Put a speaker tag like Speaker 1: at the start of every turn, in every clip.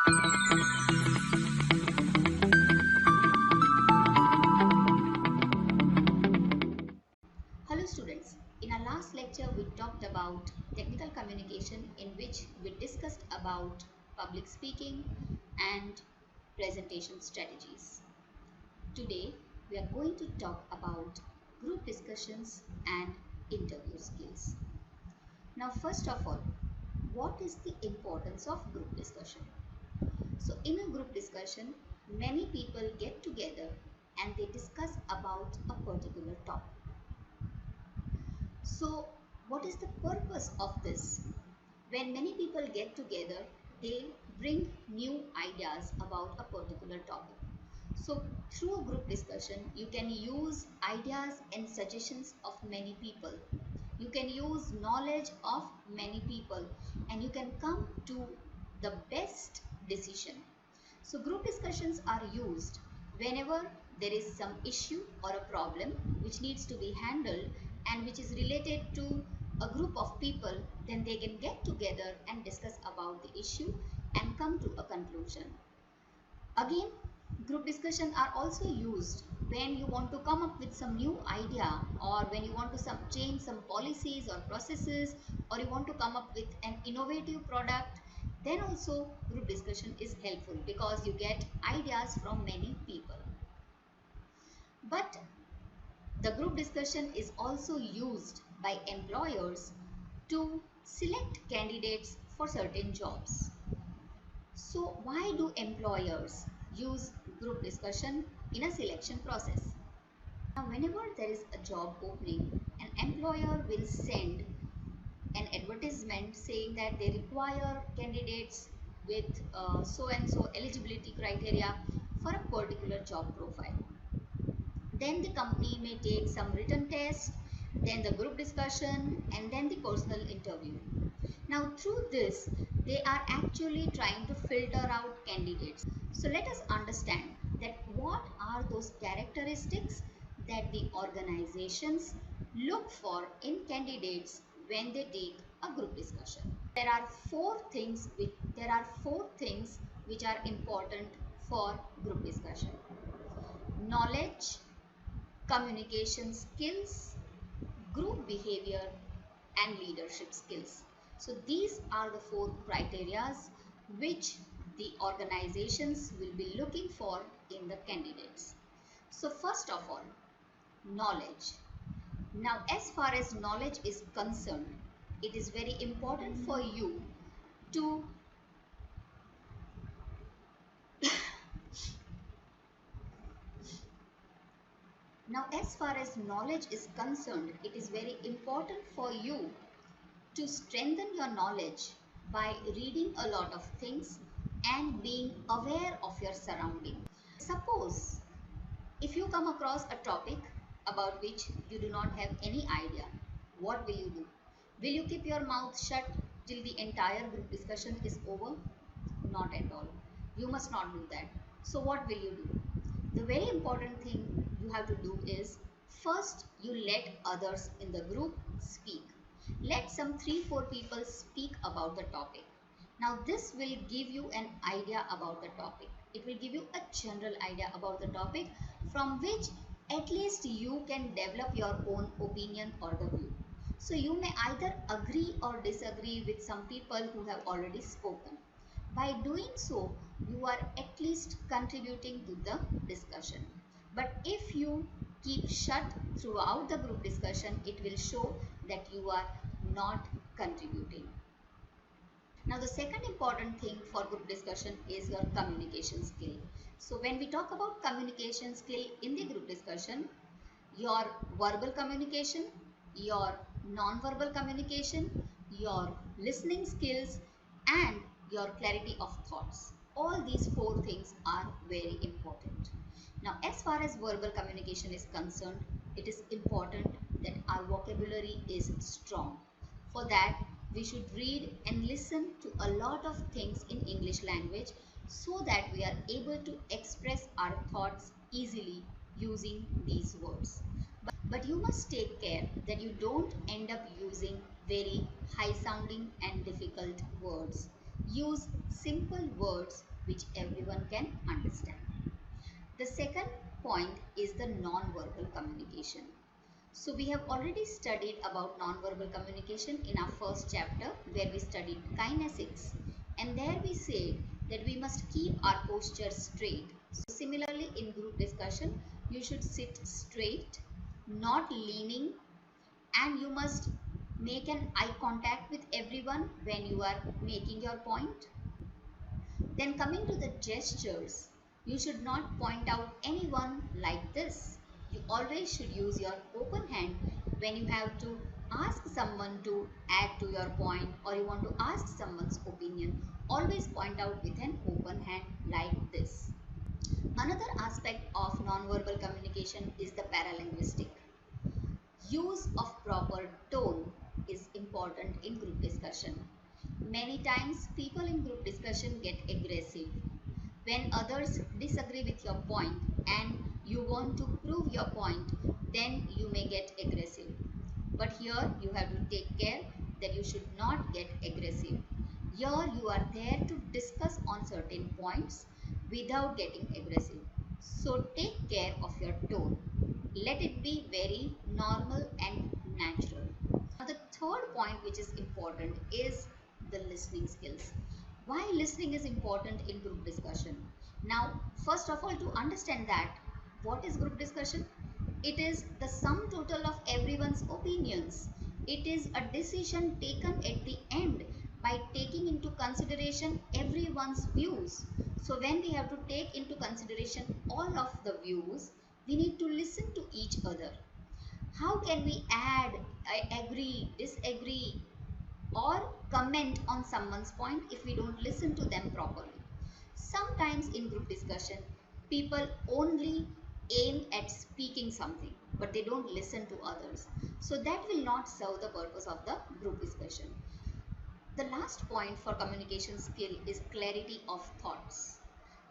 Speaker 1: Hello students, in our last lecture we talked about technical communication in which we discussed about public speaking and presentation strategies. Today we are going to talk about group discussions and interview skills. Now first of all, what is the importance of group discussion? So in a group discussion, many people get together and they discuss about a particular topic. So, what is the purpose of this? When many people get together, they bring new ideas about a particular topic. So, through a group discussion, you can use ideas and suggestions of many people. You can use knowledge of many people and you can come to the best decision. So group discussions are used whenever there is some issue or a problem which needs to be handled and which is related to a group of people, then they can get together and discuss about the issue and come to a conclusion. Again, group discussion are also used when you want to come up with some new idea, or when you want to change some policies or processes, or you want to come up with an innovative product. Then also group discussion is helpful because you get ideas from many people. But the group discussion is also used by employers to select candidates for certain jobs. So why do employers use group discussion in a selection process? Now, whenever there is a job opening, an employer will send an advertisement saying that they require candidates with so and so eligibility criteria for a particular job profile. Then the company may take some written test, then the group discussion, and then the personal interview. Now, through this, they are actually trying to filter out candidates. So, let us understand that what are those characteristics that the organizations look for in candidates when they take a group discussion. There are four things which are important for group discussion: knowledge, communication skills, group behavior, and leadership skills. So these are the four criterias which the organizations will be looking for in the candidates. So first of all, knowledge. Now as far as knowledge is concerned, it is very important for you to as far as knowledge is concerned, it is very important for you to strengthen your knowledge by reading a lot of things and being aware of your surroundings. Suppose if you come across a topic about which you do not have any idea, what will you do? Will you keep your mouth shut till the entire group discussion is over? Not at all. You must not do that. So what will you do? The very important thing you have to do is first you let others in the group speak. Let some 3-4 people speak about the topic. Now this will give you an idea about the topic. It will give you a general idea about the topic from which at least you can develop your own opinion or the view. So you may either agree or disagree with some people who have already spoken. By doing so, you are at least contributing to the discussion. But if you keep shut throughout the group discussion, it will show that you are not contributing. Now, the second important thing for group discussion is your communication skill. So, when we talk about communication skill in the group discussion, your verbal communication, your non-verbal communication, your listening skills, and your clarity of thoughts. All these four things are very important. Now, as far as verbal communication is concerned, it is important that our vocabulary is strong. For that, we should read and listen to a lot of things in English language so that we are able to express our thoughts easily using these words. But you must take care that you don't end up using very high sounding and difficult words. Use simple words which everyone can understand. The second point is the non-verbal communication. So we have already studied about non-verbal communication in our first chapter where we studied kinesics, and there we said that we must keep our posture straight. So similarly in group discussion, you should sit straight, not leaning, and you must make an eye contact with everyone when you are making your point. Then coming to the gestures, you should not point out anyone like this. You always should use your open hand when you have to ask someone to add to your point or you want to ask someone's opinion. Always point out with an open hand like this. Another aspect of non-verbal communication is the paralinguistic. Use of proper tone is important in group discussion. Many times people in group discussion get aggressive. When others disagree with your point and you want to prove your point, then you may get aggressive. But here you have to take care that you should not get aggressive. Here you are there to discuss on certain points without getting aggressive. So take care of your tone. Let it be very normal and natural. Now the third point which is important is the listening skills. Why listening is important in group discussion? Now first of all, to understand that what is group discussion? It is the sum total of everyone's opinions. It is a decision taken at the end by taking into consideration everyone's views. So when we have to take into consideration all of the views, we need to listen to each other. How can we add, I agree, disagree, or comment on someone's point if we don't listen to them properly? Sometimes in group discussion, people only aim at speaking something, but they don't listen to others. So that will not serve the purpose of the group discussion. The last point for communication skill is clarity of thoughts.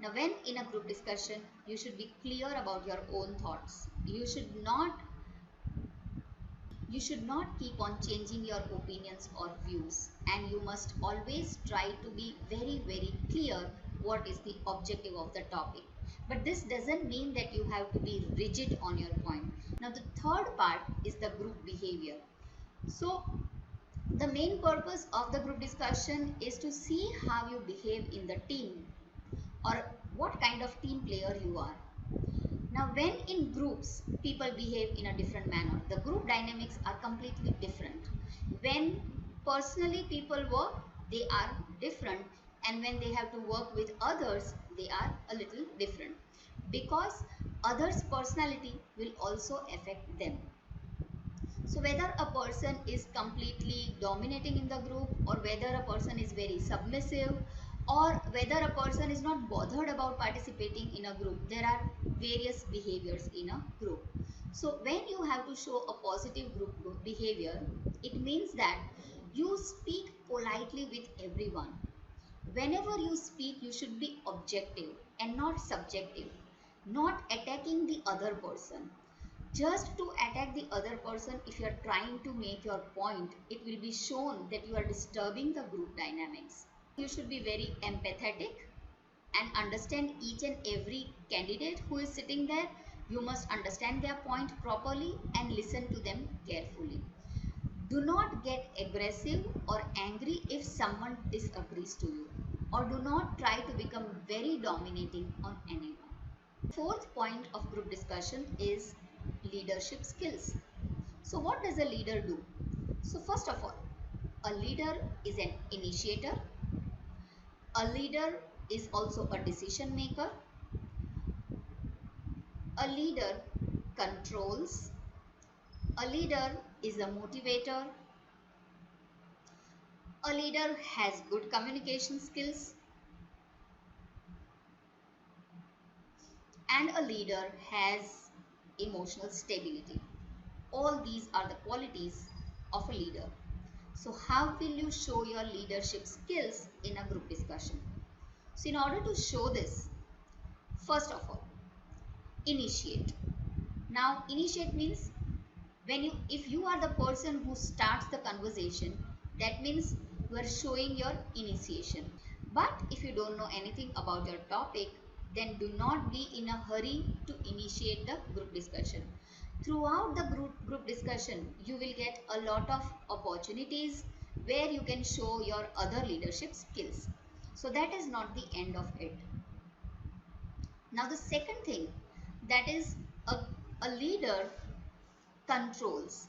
Speaker 1: Now, when in a group discussion, you should be clear about your own thoughts. You should not keep on changing your opinions or views, and you must always try to be very clear what is the objective of the topic. But this doesn't mean that you have to be rigid on your point. Now the third part is the group behavior. So the main purpose of the group discussion is to see how you behave in the team or what kind of team player you are. Now, when in groups, people behave in a different manner. The group dynamics are completely different. When personally people work, they are different. And when they have to work with others, they are a little different. Because others' personality will also affect them. So whether a person is completely dominating in the group or whether a person is very submissive or whether a person is not bothered about participating in a group, there are various behaviors in a group. So when you have to show a positive group behavior, it means that you speak politely with everyone. Whenever you speak, you should be objective and not subjective, not attacking the other person. Just to attack the other person, if you are trying to make your point, it will be shown that you are disturbing the group dynamics. You should be very empathetic and understand each and every candidate who is sitting there. You must understand their point properly and listen to them carefully. Do not get aggressive or angry if someone disagrees to you, or do not try to become very dominating on anyone. Fourth point of group discussion is leadership skills. So what does a leader do? So first of all, a leader is an initiator. A leader is also a decision maker. A leader controls. A leader is a motivator. A leader has good communication skills. And a leader has emotional stability. All these are the qualities of a leader. So how will you show your leadership skills in a group discussion? So in order to show this, first of all, initiate. Now initiate means if you are the person who starts the conversation, that means you are showing your initiation. But if you don't know anything about your topic, then do not be in a hurry to initiate the group discussion. Throughout the group discussion, you will get a lot of opportunities where you can show your other leadership skills. So that is not the end of it. Now the second thing, that is a leader controls.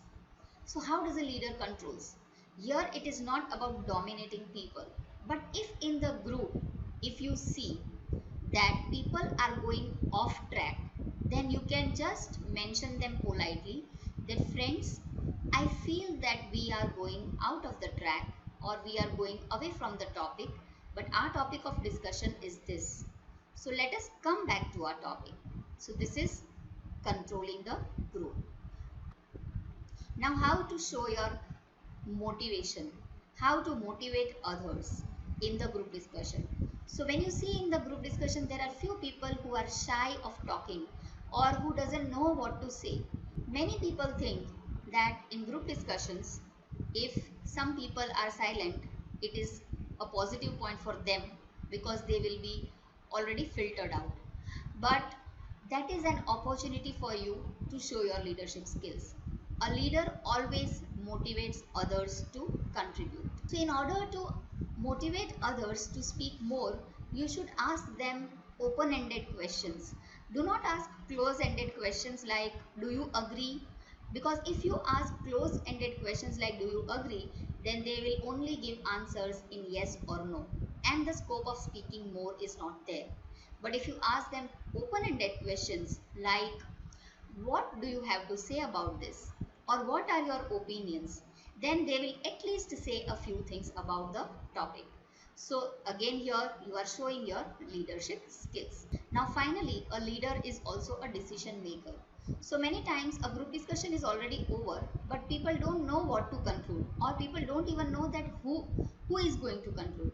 Speaker 1: So how does a leader controls? Here it is not about dominating people, but if in the group, if you see that people are going off track, then you can just mention them politely that friends, I feel that we are going out of the track or we are going away from the topic, but our topic of discussion is this. So let us come back to our topic. So this is controlling the group. Now how to show your motivation, how to motivate others in the group discussion. So when you see in the group discussion, there are few people who are shy of talking or who doesn't know what to say. Many people think that in group discussions, if some people are silent, it is a positive point for them because they will be already filtered out. But that is an opportunity for you to show your leadership skills. A leader always motivates others to contribute. So in order to motivate others to speak more, you should ask them open-ended questions. Do not ask close-ended questions like, do you agree? Because if you ask close-ended questions like, do you agree? Then they will only give answers in yes or no. And the scope of speaking more is not there. But if you ask them open-ended questions like, what do you have to say about this? Or what are your opinions? Then they will at least say a few things about the topic. So again here you are showing your leadership skills. Now finally, a leader is also a decision maker. So many times a group discussion is already over, but people don't know what to conclude, or people don't even know that who is going to conclude,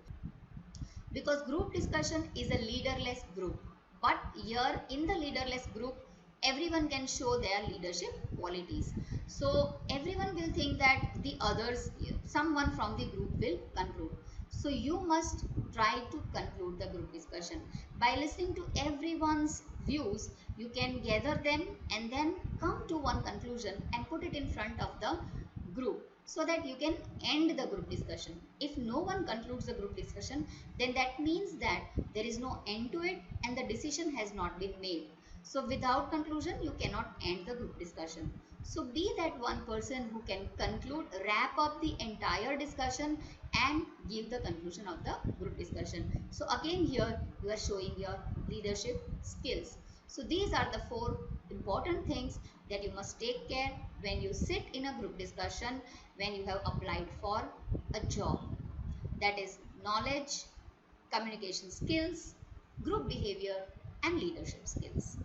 Speaker 1: because group discussion is a leaderless group. But here in the leaderless group, everyone can show their leadership qualities. So everyone will think that the others, someone from the group will conclude. So you must try to conclude the group discussion by listening to everyone's views. You can gather them and then come to one conclusion and put it in front of the group so that you can end the group discussion. If no one concludes the group discussion, then that means that there is no end to it and the decision has not been made. So without conclusion, you cannot end the group discussion. So be that one person who can conclude, wrap up the entire discussion and give the conclusion of the group discussion. So again here you are showing your leadership skills. So these are the 4 important things that you must take care when you sit in a group discussion when you have applied for a job. That is knowledge, communication skills, group behavior and leadership skills.